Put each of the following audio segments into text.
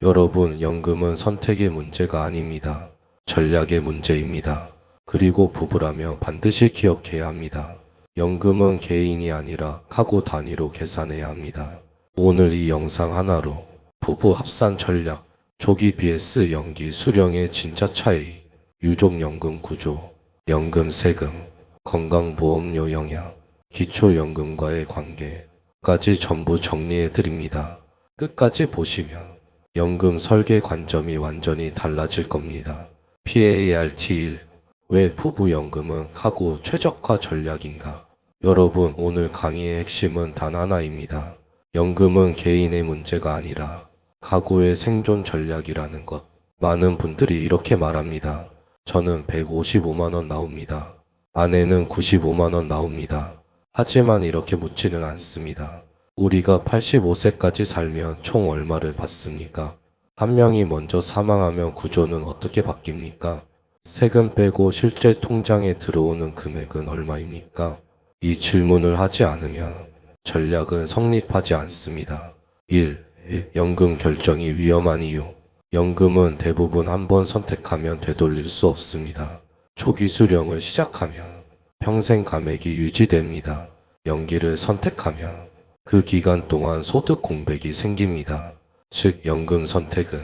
여러분, 연금은 선택의 문제가 아닙니다. 전략의 문제입니다. 그리고 부부라면 반드시 기억해야 합니다. 연금은 개인이 아니라 가구 단위로 계산해야 합니다. 오늘 이 영상 하나로 부부 합산 전략, 조기 vs 연기 수령의 진짜 차이, 유족연금 구조, 연금 세금, 건강보험료 영향, 기초연금과의 관계까지 전부 정리해 드립니다. 끝까지 보시면 연금 설계 관점이 완전히 달라질 겁니다. PART1. 왜 부부연금은 가구 최적화 전략인가? 여러분, 오늘 강의의 핵심은 단 하나입니다. 연금은 개인의 문제가 아니라 가구의 생존 전략이라는 것. 많은 분들이 이렇게 말합니다. 저는 155만원 나옵니다. 아내는 95만원 나옵니다. 하지만 이렇게 묻지는 않습니다. 우리가 85세까지 살면 총 얼마를 받습니까? 한 명이 먼저 사망하면 구조는 어떻게 바뀝니까? 세금 빼고 실제 통장에 들어오는 금액은 얼마입니까? 이 질문을 하지 않으면 전략은 성립하지 않습니다. 1. 연금 결정이 위험한 이유. 연금은 대부분 한 번 선택하면 되돌릴 수 없습니다. 초기 수령을 시작하면 평생 감액이 유지됩니다. 연기를 선택하면 그 기간 동안 소득 공백이 생깁니다. 즉, 연금 선택은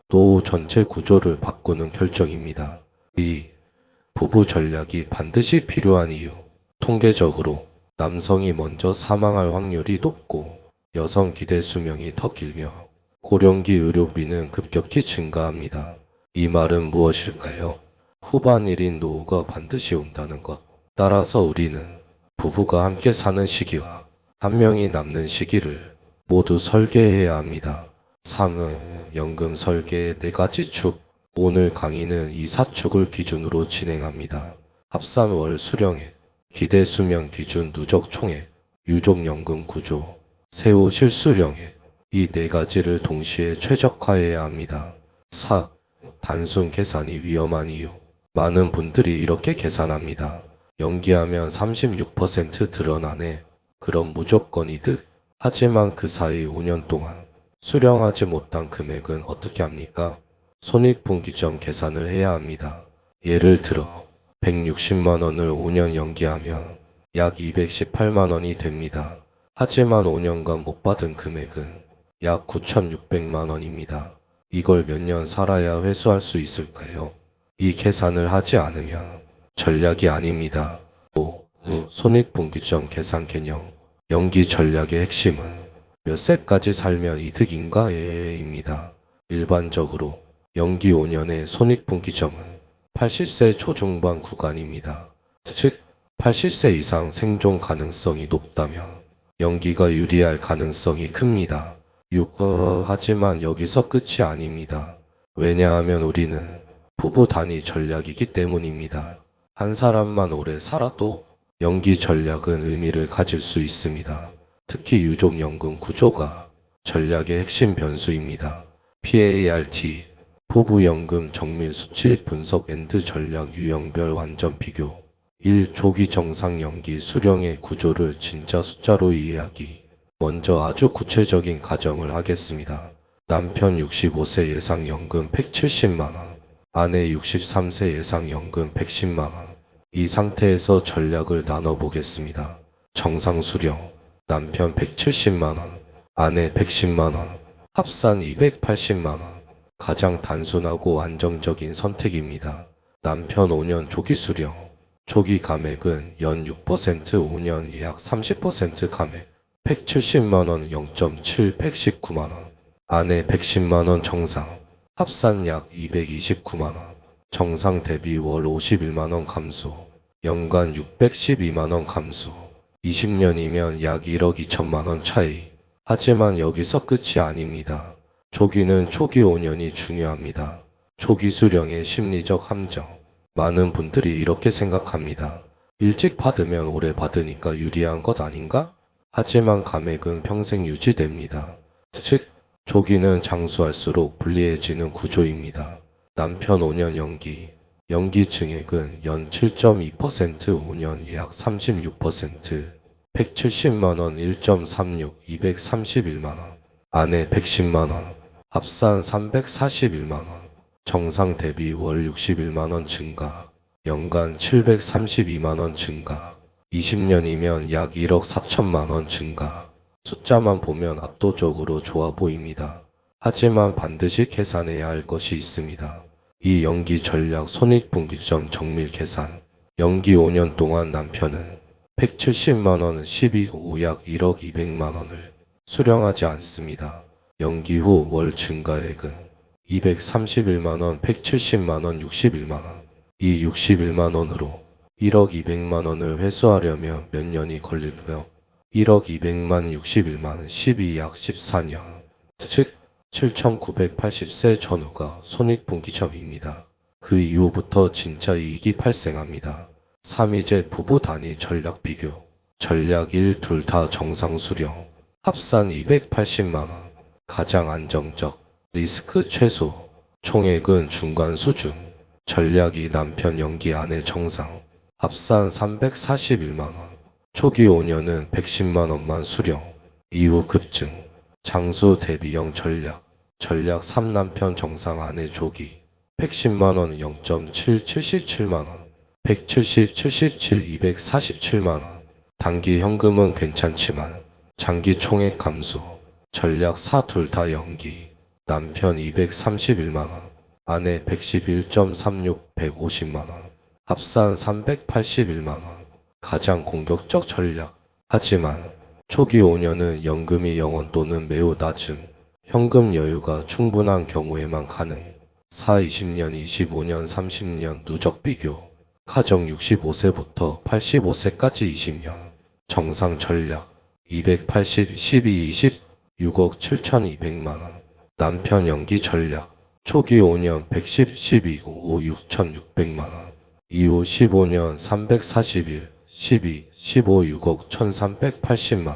노후 전체 구조를 바꾸는 결정입니다. 2. 부부 전략이 반드시 필요한 이유. 통계적으로 남성이 먼저 사망할 확률이 높고 여성 기대 수명이 더 길며 고령기 의료비는 급격히 증가합니다. 이 말은 무엇일까요? 후반일인 노후가 반드시 온다는 것. 따라서 우리는 부부가 함께 사는 시기와 한 명이 남는 시기를 모두 설계해야 합니다. 3. 연금 설계의 4가지 축. 오늘 강의는 이 4축을 기준으로 진행합니다. 합산월 수령액, 기대 수명 기준 누적 총액, 유족연금 구조, 세후 실수령액. 이 4가지를 동시에 최적화해야 합니다. 4. 단순 계산이 위험한 이유. 많은 분들이 이렇게 계산합니다. 연기하면 36% 드러나네. 그럼 무조건 이득? 하지만 그 사이 5년 동안 수령하지 못한 금액은 어떻게 합니까? 손익분기점 계산을 해야 합니다. 예를 들어 160만원을 5년 연기하면 약 218만원이 됩니다. 하지만 5년간 못 받은 금액은 약 9,600만원입니다. 이걸 몇 년 살아야 회수할 수 있을까요? 이 계산을 하지 않으면 전략이 아닙니다. 5. 손익분기점 계산 개념. 연기 전략의 핵심은 몇 세까지 살면 이득인가입니다. 일반적으로 연기 5년의 손익분기점은 80세 초중반 구간입니다. 즉 80세 이상 생존 가능성이 높다면 연기가 유리할 가능성이 큽니다. 6. 하지만 여기서 끝이 아닙니다. 왜냐하면 우리는 부부 단위 전략이기 때문입니다. 한 사람만 오래 살아도 연기 전략은 의미를 가질 수 있습니다. 특히 유족연금 구조가 전략의 핵심 변수입니다. PART, 부부연금 정밀 수치 분석 앤드 전략 유형별 완전 비교. 1. 조기 정상 연기 수령의 구조를 진짜 숫자로 이해하기. 먼저 아주 구체적인 가정을 하겠습니다. 남편 65세 예상연금 170만원, 아내 63세 예상연금 110만원. 이 상태에서 전략을 나눠보겠습니다. 정상 수령, 남편 170만원, 아내 110만원, 합산 280만원. 가장 단순하고 안정적인 선택입니다. 남편 5년 조기 수령, 조기 감액은 연 6%, 5년 약 30% 감액, 170만원 0.7, 119만원. 아내 110만원 정상, 합산 약 229만원. 정상 대비 월 51만원 감소, 연간 612만원 감소, 20년이면 약 1억 2천만원 차이. 하지만 여기서 끝이 아닙니다. 조기는 초기 5년이 중요합니다. 조기 수령의 심리적 함정. 많은 분들이 이렇게 생각합니다. 일찍 받으면 오래 받으니까 유리한 것 아닌가? 하지만 감액은 평생 유지됩니다. 즉, 조기는 장수할수록 불리해지는 구조입니다. 남편 5년 연기, 연기 증액은 연 7.2%, 5년 약 36%, 170만원 1.36, 231만원. 아내 110만원, 합산 341만원. 정상 대비 월 61만원 증가. 연간 732만원 증가. 20년이면 약 1억 4천만원 증가. 숫자만 보면 압도적으로 좋아 보입니다. 하지만 반드시 계산해야 할 것이 있습니다. 이 연기 전략 손익분기점 정밀 계산. 연기 5년 동안 남편은 170만원 12호 약 1억 200만원을 수령하지 않습니다. 연기 후 월 증가액은 231만원 170만원 61만원. 이 61만원으로 1억 200만원을 회수하려면 몇 년이 걸릴까요? 1억 200만 61만원 12약 14년. 즉 7,980세 전후가 손익분기점입니다. 그 이후부터 진짜 이익이 발생합니다. 3위제 부부 단위 전략 비교. 전략 1 둘 다 정상 수령. 합산 280만원. 가장 안정적. 리스크 최소. 총액은 중간 수준. 전략 2 남편 연기 아내 정상. 합산 341만원. 초기 5년은 110만원만 수령. 이후 급증. 장수 대비형 전략. 전략 3 남편 정상 아내 조기. 110만원 0.7 77만원. 170 77 247만원. 단기 현금은 괜찮지만 장기 총액 감소. 전략 4 둘 다 연기. 남편 231만원. 아내 111.36 150만원. 합산 381만원. 가장 공격적 전략. 하지만 초기 5년은 연금이 0원 또는 매우 낮음. 현금 여유가 충분한 경우에만 가능. 4, 20년, 25년, 30년 누적 비교. 가정 65세부터 85세까지 20년. 정상 전략. 280, 12, 20, 6억 7,200만원. 남편 연기 전략. 초기 5년 110, 12, 5, 6,600만원. 이후 15년 341, 12, 15, 6억 1,380만원.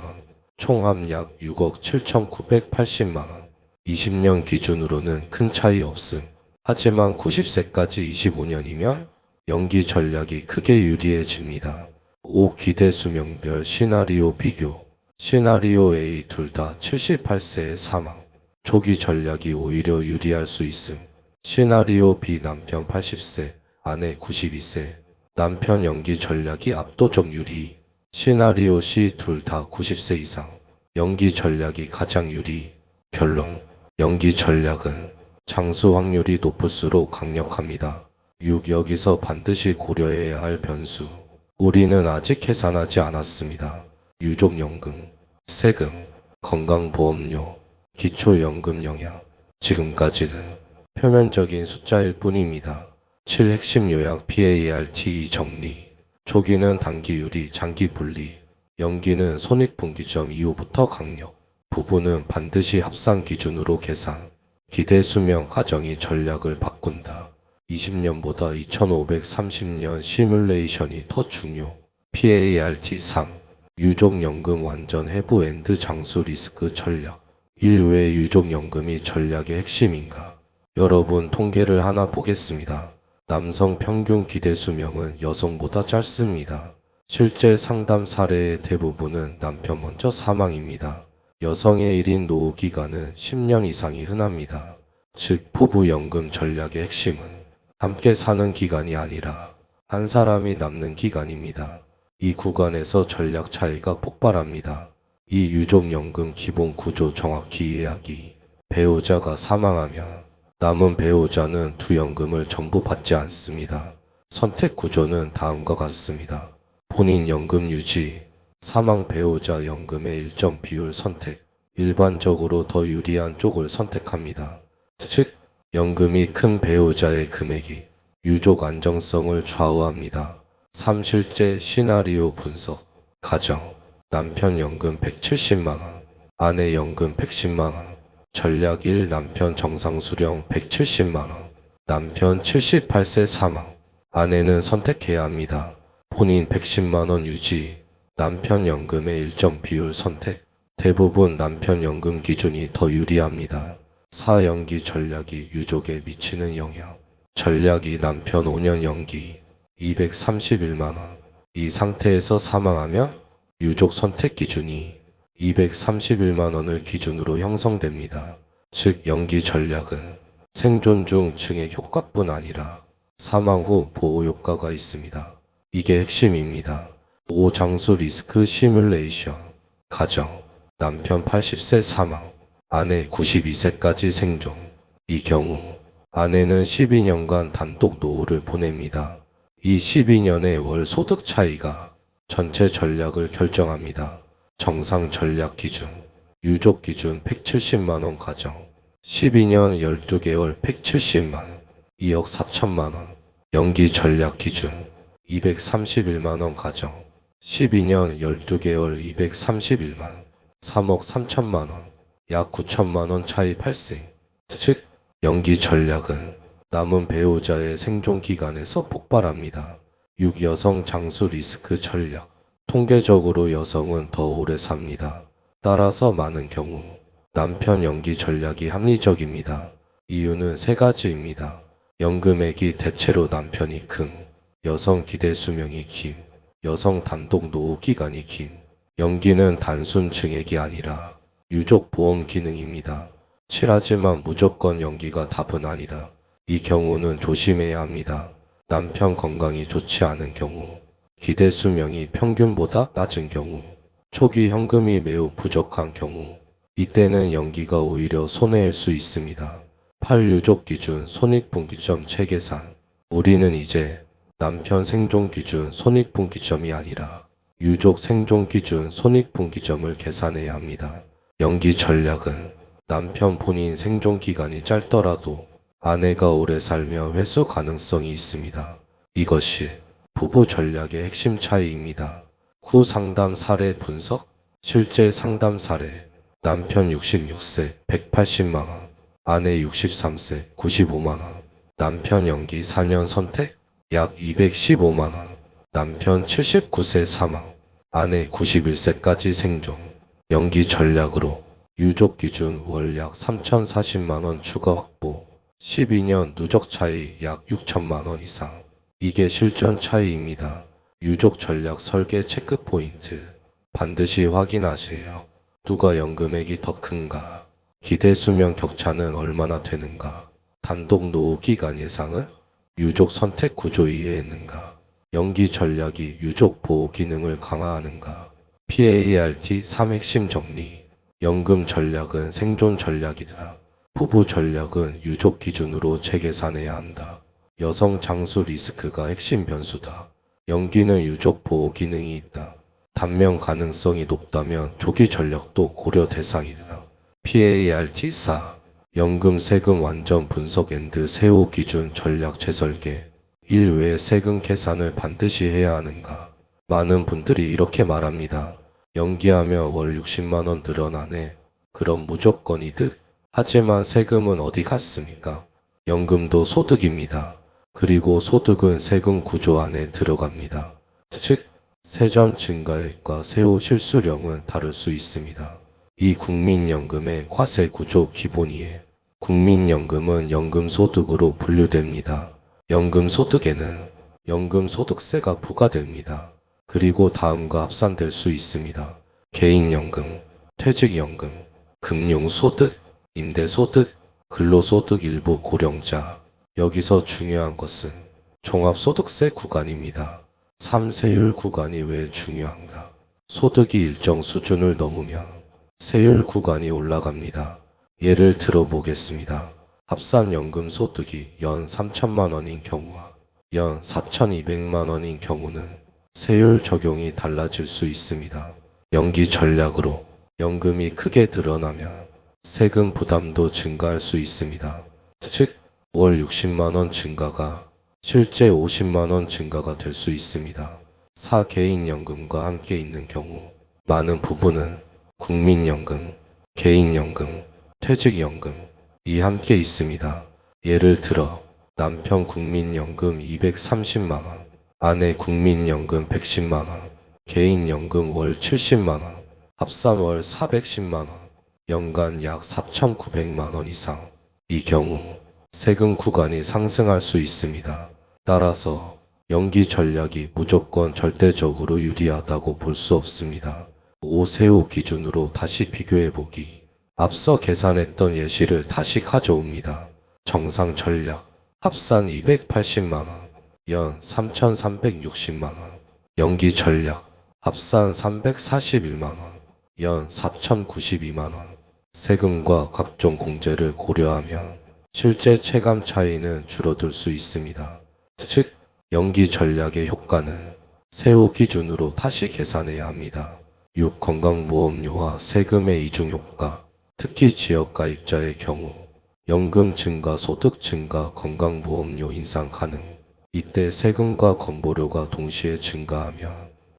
총합 약 6억 7,980만원. 20년 기준으로는 큰 차이 없음. 하지만 90세까지 25년이면 연기 전략이 크게 유리해집니다. 5. 기대 수명별 시나리오 비교. 시나리오 A 둘 다 78세의 사망. 초기 전략이 오히려 유리할 수 있음. 시나리오 B 남편 80세, 아내 92세. 남편 연기 전략이 압도적 유리. 시나리오 C 둘 다 90세 이상. 연기 전략이 가장 유리. 결론. 연기 전략은 장수 확률이 높을수록 강력합니다. 6. 여기서 반드시 고려해야 할 변수. 우리는 아직 계산하지 않았습니다. 유족연금, 세금, 건강보험료, 기초연금 영향. 지금까지는 표면적인 숫자일 뿐입니다. 7. 핵심 요약 PART 정리. 초기는 단기 유리, 장기 분리. 연기는 손익분기점 이후부터 강력. 부부는 반드시 합산 기준으로 계산. 기대 수명 가정이 전략을 바꾼다. 20년보다 2530년 시뮬레이션이 더 중요. PART 3. 유족연금 완전 해부 엔드 장수 리스크 전략. 1왜 유족연금이 전략의 핵심인가? 여러분 통계를 하나 보겠습니다. 남성 평균 기대 수명은 여성보다 짧습니다. 실제 상담 사례의 대부분은 남편 먼저 사망입니다. 여성의 1인 노후 기간은 10년 이상이 흔합니다. 즉 부부연금 전략의 핵심은 함께 사는 기간이 아니라 한 사람이 남는 기간입니다. 이 구간에서 전략 차이가 폭발합니다. 이 유족연금 기본 구조 정확히 이해하기. 배우자가 사망하면 남은 배우자는 두 연금을 전부 받지 않습니다. 선택 구조는 다음과 같습니다. 본인 연금 유지, 사망 배우자 연금의 일정 비율 선택. 일반적으로 더 유리한 쪽을 선택합니다. 즉, 연금이 큰 배우자의 금액이 유족 안정성을 좌우합니다. 3. 실제 시나리오 분석. 가정. 남편 연금 170만원, 아내 연금 110만원. 전략 1 남편 정상 수령 170만원. 남편 78세 사망. 아내는 선택해야 합니다. 본인 110만원 유지. 남편 연금의 일정 비율 선택. 대부분 남편 연금 기준이 더 유리합니다. 4. 연기 전략이 유족에 미치는 영향. 전략 2 남편 5년 연기 231만원. 이 상태에서 사망하면 유족 선택 기준이 231만원을 기준으로 형성됩니다. 즉 연기 전략은 생존 중 증액 효과뿐 아니라 사망 후 보호 효과가 있습니다. 이게 핵심입니다. 5. 장수 리스크 시뮬레이션. 가정, 남편 80세 사망, 아내 92세까지 생존. 이 경우 아내는 12년간 단독 노후를 보냅니다. 이 12년의 월 소득 차이가 전체 전략을 결정합니다. 정상 전략 기준, 유족 기준 170만원 가정, 12년 12개월 170만, 2억 4천만원. 연기 전략 기준, 231만원 가정, 12년 12개월 231만, 3억 3천만원, 약 9천만원 차이 발생. 즉, 연기 전략은 남은 배우자의 생존 기간에서 폭발합니다. 6. 여성 장수 리스크 전략. 통계적으로 여성은 더 오래 삽니다. 따라서 많은 경우 남편 연기 전략이 합리적입니다. 이유는 세 가지입니다. 연금액이 대체로 남편이 큰, 여성 기대 수명이 긴, 여성 단독 노후 기간이 긴. 연기는 단순 증액이 아니라 유족 보험 기능입니다. 실하지만 무조건 연기가 답은 아니다. 이 경우는 조심해야 합니다. 남편 건강이 좋지 않은 경우, 기대 수명이 평균보다 낮은 경우, 초기 현금이 매우 부족한 경우, 이때는 연기가 오히려 손해일 수 있습니다. 8. 유족 기준 손익분기점 체계산. 우리는 이제 남편 생존 기준 손익분기점이 아니라 유족 생존 기준 손익분기점을 계산해야 합니다. 연기 전략은 남편 본인 생존 기간이 짧더라도 아내가 오래 살며 회수 가능성이 있습니다. 이것이 부부 전략의 핵심 차이입니다. 후 상담 사례 분석. 실제 상담 사례. 남편 66세 180만원, 아내 63세 95만원. 남편 연기 4년 선택 약 215만원. 남편 79세 사망, 아내 91세까지 생존. 연기 전략으로 유족 기준 월 약 3,040만원 추가 확보, 12년 누적 차이 약 6천만원 이상. 이게 실전 차이입니다. 유족 전략 설계 체크 포인트. 반드시 확인하세요. 누가 연금액이 더 큰가? 기대 수명 격차는 얼마나 되는가? 단독 노후 기간 예상을? 유족 선택 구조 이해했는가? 연기 전략이 유족 보호 기능을 강화하는가? PART 3 핵심 정리. 연금 전략은 생존 전략이다. 부부 전략은 유족 기준으로 재계산해야 한다. 여성 장수 리스크가 핵심 변수다. 연기는 유족 보호 기능이 있다. 단명 가능성이 높다면 조기 전략도 고려 대상이다. PART 4. 연금 세금 완전 분석 앤드 세후 기준 전략 재설계. 1. 왜 세금 계산을 반드시 해야 하는가? 많은 분들이 이렇게 말합니다. 연기하며 월 60만원 늘어나네. 그럼 무조건 이득? 하지만 세금은 어디 갔습니까? 연금도 소득입니다. 그리고 소득은 세금 구조 안에 들어갑니다. 즉, 세전 증가액과 세후 실수령은 다를 수 있습니다. 이 국민연금의 과세 구조 기본이에 국민연금은 연금소득으로 분류됩니다. 연금소득에는 연금소득세가 부과됩니다. 그리고 다음과 합산될 수 있습니다. 개인연금, 퇴직연금, 금융소득, 임대소득, 근로소득 일부 고령자. 여기서 중요한 것은 종합소득세 구간입니다. 3세율 구간이 왜 중요한가? 소득이 일정 수준을 넘으면 세율 구간이 올라갑니다. 예를 들어 보겠습니다. 합산연금 소득이 연 3천만원인 경우와 연 4,200만원인 경우는 세율 적용이 달라질 수 있습니다. 연기 전략으로 연금이 크게 드러나면 세금 부담도 증가할 수 있습니다. 즉, 월 60만원 증가가 실제 50만원 증가가 될 수 있습니다. 4. 개인연금과 함께 있는 경우. 많은 부부는 국민연금, 개인연금, 퇴직연금이 함께 있습니다. 예를 들어 남편 국민연금 230만원, 아내 국민연금 110만원, 개인연금 월 70만원, 합산 월 410만원, 연간 약 4,900만원 이상. 이 경우 세금 구간이 상승할 수 있습니다. 따라서 연기 전략이 무조건 절대적으로 유리하다고 볼 수 없습니다. 5. 세후 기준으로 다시 비교해보기. 앞서 계산했던 예시를 다시 가져옵니다. 정상 전략 합산 280만원, 연 3,360만원. 연기 전략 합산 341만원, 연 4,092만원. 세금과 각종 공제를 고려하면 실제 체감 차이는 줄어들 수 있습니다. 즉, 연기 전략의 효과는 세후 기준으로 다시 계산해야 합니다. 6. 건강보험료와 세금의 이중효과. 특히 지역가입자의 경우 연금 증가, 소득 증가, 건강보험료 인상 가능. 이때 세금과 건보료가 동시에 증가하면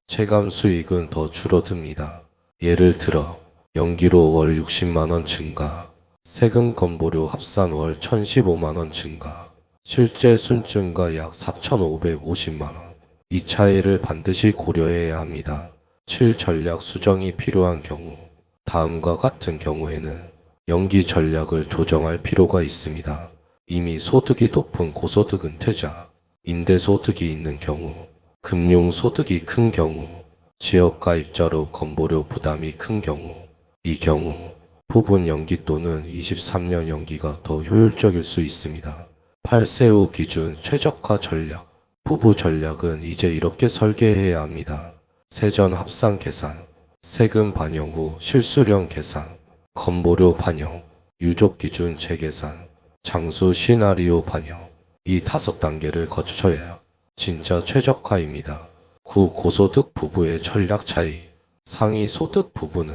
체감 수익은 더 줄어듭니다. 예를 들어 연기로 월 60만원 증가, 세금 건보료 합산 월 1,015만원 증가, 실제 순증가 약 4,550만원. 이 차이를 반드시 고려해야 합니다. 7. 전략 수정이 필요한 경우. 다음과 같은 경우에는 연기 전략을 조정할 필요가 있습니다. 이미 소득이 높은 고소득 은퇴자, 임대소득이 있는 경우, 금융소득이 큰 경우, 지역가입자로 건보료 부담이 큰 경우, 이 경우 부분 연기 또는 23년 연기가 더 효율적일 수 있습니다. 8. 세후 기준 최적화 전략. 부부 전략은 이제 이렇게 설계해야 합니다. 세전 합산 계산, 세금 반영 후 실수령 계산, 건보료 반영, 유족 기준 재계산, 장수 시나리오 반영. 이 5단계를 거쳐야 진짜 최적화입니다. 9. 고소득 부부의 전략 차이. 상위 소득 부부는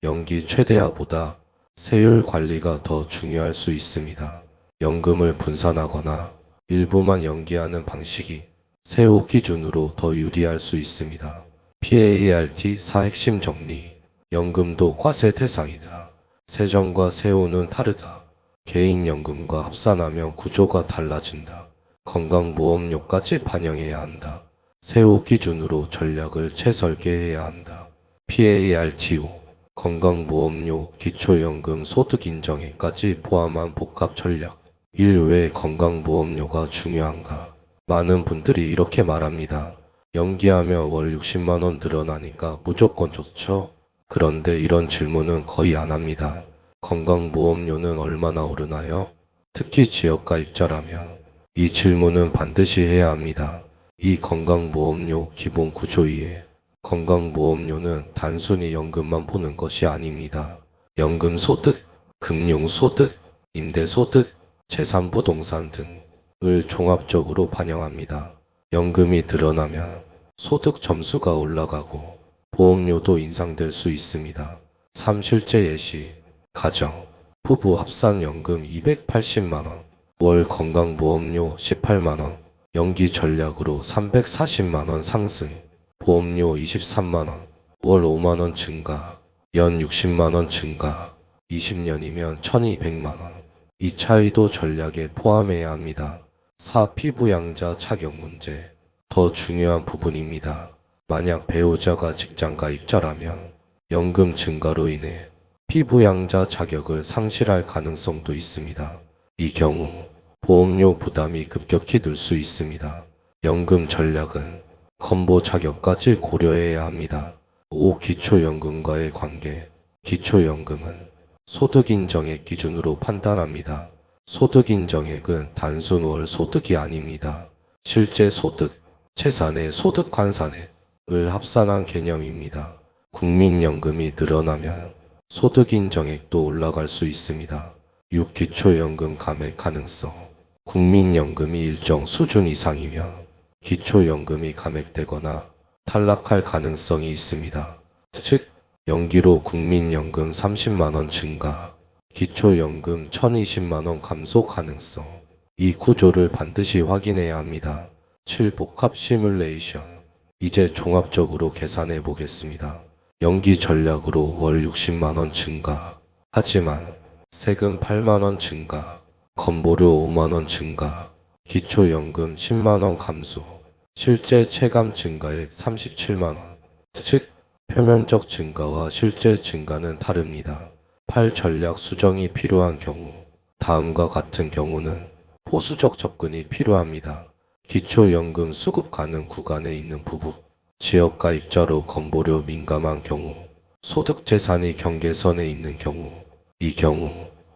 연기 최대화보다 세율 관리가 더 중요할 수 있습니다. 연금을 분산하거나 일부만 연기하는 방식이 세후 기준으로 더 유리할 수 있습니다. PART 4 핵심 정리. 연금도 과세 대상이다. 세전과 세후는 다르다. 개인연금과 합산하면 구조가 달라진다. 건강보험료까지 반영해야 한다. 세후 기준으로 전략을 재설계해야 한다. PART5 건강보험료, 기초연금, 소득인정액까지 포함한 복합 전략. 1. 왜 건강보험료가 중요한가? 많은 분들이 이렇게 말합니다. 연기하며 월 60만원 늘어나니까 무조건 좋죠. 그런데 이런 질문은 거의 안 합니다. 건강보험료는 얼마나 오르나요? 특히 지역가입자라면 이 질문은 반드시 해야 합니다. 이 건강보험료 기본 구조 위에 건강보험료는 단순히 연금만 보는 것이 아닙니다. 연금소득, 금융소득, 임대소득, 재산부동산 등을 종합적으로 반영합니다. 연금이 늘어나면 소득 점수가 올라가고 보험료도 인상될 수 있습니다. 3. 실제 예시. 가정, 부부 합산 연금 280만원, 월 건강보험료 18만원, 연기 전략으로 340만원 상승, 보험료 23만원, 월 5만원 증가, 연 60만원 증가, 20년이면 1200만원. 이 차이도 전략에 포함해야 합니다. 4. 피부양자 자격 문제. 더 중요한 부분입니다. 만약 배우자가 직장가입자라면 연금 증가로 인해 피부양자 자격을 상실할 가능성도 있습니다. 이 경우 보험료 부담이 급격히 늘 수 있습니다. 연금 전략은 건보 자격까지 고려해야 합니다. 5. 기초연금과의 관계. 기초연금은 소득인정액 기준으로 판단합니다. 소득인정액은 단순 월 소득이 아닙니다. 실제 소득, 재산의 소득 환산액을 합산한 개념입니다. 국민연금이 늘어나면 소득인정액도 올라갈 수 있습니다. 6. 기초연금 감액 가능성. 국민연금이 일정 수준 이상이면 기초연금이 감액되거나 탈락할 가능성이 있습니다. 즉, 연기로 국민연금 30만원 증가, 기초연금 1020만원 감소 가능성. 이 구조를 반드시 확인해야 합니다. 7. 복합 시뮬레이션. 이제 종합적으로 계산해 보겠습니다. 연기 전략으로 월 60만원 증가. 하지만 세금 8만원 증가, 건보료 5만원 증가, 기초연금 10만원 감소, 실제 체감 증가액 37만원. 즉, 표면적 증가와 실제 증가는 다릅니다. 8. 전략 수정이 필요한 경우. 다음과 같은 경우는 보수적 접근이 필요합니다. 기초연금 수급 가능 구간에 있는 부부, 지역가입자로 건보료 민감한 경우, 소득 재산이 경계선에 있는 경우, 이 경우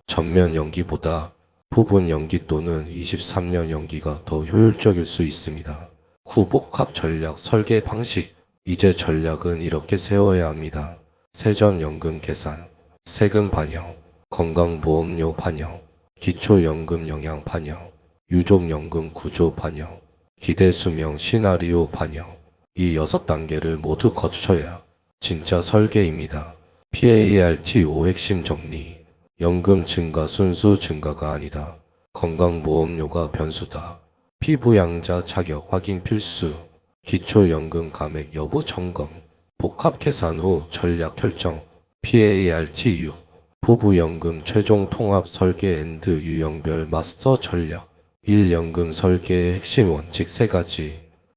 전면 연기보다 부분 연기 또는 23년 연기가 더 효율적일 수 있습니다. 후복합 전략 설계 방식. 이제 전략은 이렇게 세워야 합니다. 세전연금 계산, 세금 반영, 건강보험료 반영, 기초연금 영향 반영, 유족연금 구조 반영, 기대수명 시나리오 반영. 이 6단계를 모두 거쳐야 진짜 설계입니다. PARTO 핵심 정리. 연금 증가 순수 증가가 아니다. 건강보험료가 변수다. 피부양자 자격 확인 필수. 기초연금 감액 여부 점검. 복합 계산 후 전략 결정. PARTU. 부부연금 최종 통합 설계 앤드 유형별 마스터 전략. 1연금 설계의 핵심 원칙 3가지.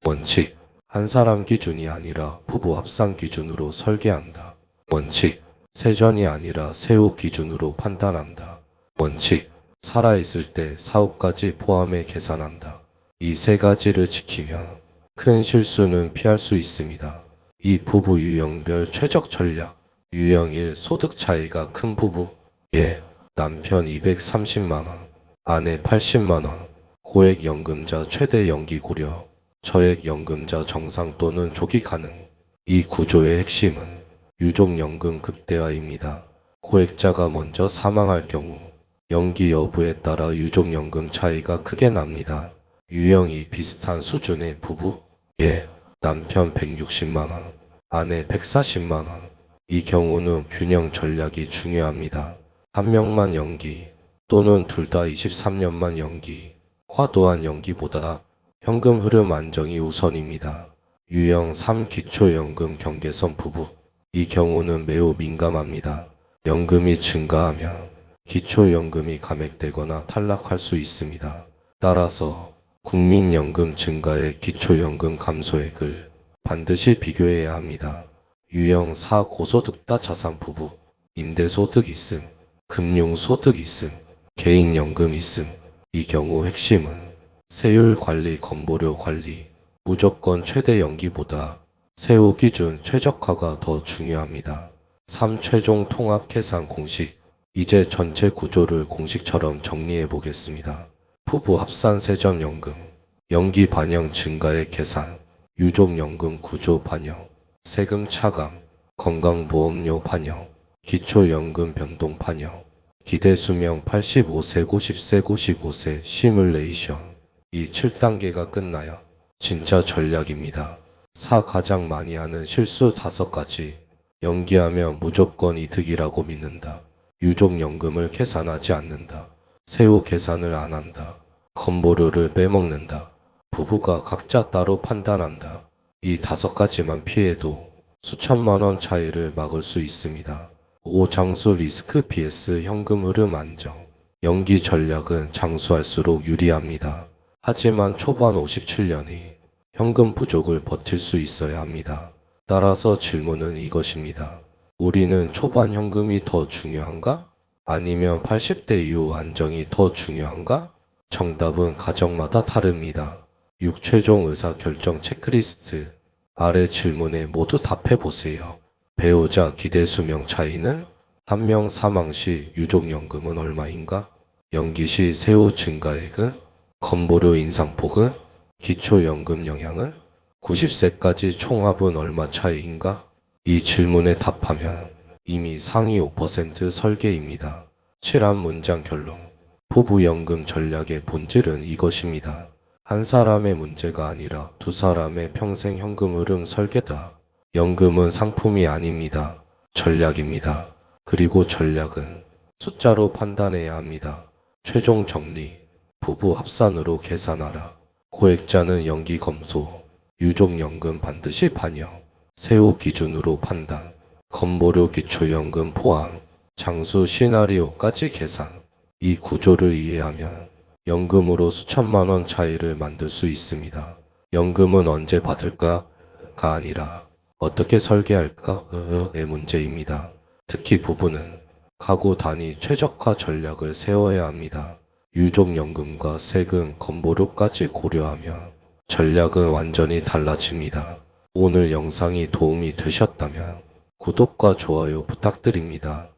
원칙. 한 사람 기준이 아니라 부부 합산 기준으로 설계한다. 원칙. 세전이 아니라 세후 기준으로 판단한다. 원칙. 살아있을 때 사후까지 포함해 계산한다. 이 3가지를 지키면 큰 실수는 피할 수 있습니다. 이 부부 유형별 최적 전략. 유형 1. 소득 차이가 큰 부부. 예. 남편 230만원, 아내 80만원. 고액 연금자 최대 연기 고려. 저액 연금자 정상 또는 조기 가능. 이 구조의 핵심은 유족연금 극대화입니다. 고액자가 먼저 사망할 경우 연기 여부에 따라 유족연금 차이가 크게 납니다. 유형이 비슷한 수준의 부부. 예. 남편 160만원, 아내 140만원. 이 경우는 균형 전략이 중요합니다. 한 명만 연기 또는 둘 다 23년만 연기. 과도한 연기보다 현금 흐름 안정이 우선입니다. 유형 3. 기초연금 경계선 부부. 이 경우는 매우 민감합니다. 연금이 증가하면 기초연금이 감액되거나 탈락할 수 있습니다. 따라서 국민연금 증가에 기초연금 감소액을 반드시 비교해야 합니다. 유형 4. 고소득 다자산 부부. 임대소득 있음, 금융소득 있음, 개인연금 있음. 이 경우 핵심은 세율 관리, 건보료 관리. 무조건 최대 연기보다 세후 기준 최적화가 더 중요합니다. 3. 최종 통합 계산 공식. 이제 전체 구조를 공식처럼 정리해 보겠습니다. 부부 합산 세전연금, 연기 반영 증가액 계산, 유족연금 구조 반영, 세금 차감, 건강보험료 반영, 기초연금 변동 반영, 기대수명 85세 90세 95세 시뮬레이션. 이 7단계가 끝나야 진짜 전략입니다. 4. 가장 많이 하는 실수 5가지. 연기하면 무조건 이득이라고 믿는다. 유족연금을 계산하지 않는다. 세후 계산을 안 한다. 건보료를 빼먹는다. 부부가 각자 따로 판단한다. 이 5가지만 피해도 수천만원 차이를 막을 수 있습니다. 5. 장수 리스크 vs 현금 흐름 안정. 연기 전략은 장수할수록 유리합니다. 하지만 초반 57년이 현금 부족을 버틸 수 있어야 합니다. 따라서 질문은 이것입니다. 우리는 초반 현금이 더 중요한가? 아니면 80대 이후 안정이 더 중요한가? 정답은 가정마다 다릅니다. 6. 최종 의사결정 체크리스트. 아래 질문에 모두 답해보세요. 배우자 기대수명 차이는? 한 명 사망 시 유족연금은 얼마인가? 연기 시 세후 증가액은? 건보료 인상폭은? 기초연금 영향은? 90세까지 총합은 얼마 차이인가? 이 질문에 답하면 이미 상위 5% 설계입니다. 7. 한 문장 결론. 부부연금 전략의 본질은 이것입니다. 한 사람의 문제가 아니라 두 사람의 평생 현금 흐름 설계다. 연금은 상품이 아닙니다. 전략입니다. 그리고 전략은 숫자로 판단해야 합니다. 최종 정리. 부부 합산으로 계산하라. 고액자는 연기 검소. 유족연금 반드시 반영. 세후 기준으로 판단. 건보료 기초연금 포함. 장수 시나리오까지 계산. 이 구조를 이해하면 연금으로 수천만원 차이를 만들 수 있습니다. 연금은 언제 받을까가 아니라 어떻게 설계할까의 문제입니다. 특히 부부는 가구 단위 최적화 전략을 세워야 합니다. 유족연금과 세금, 건보료까지 고려하면 전략은 완전히 달라집니다. 오늘 영상이 도움이 되셨다면 구독과 좋아요 부탁드립니다.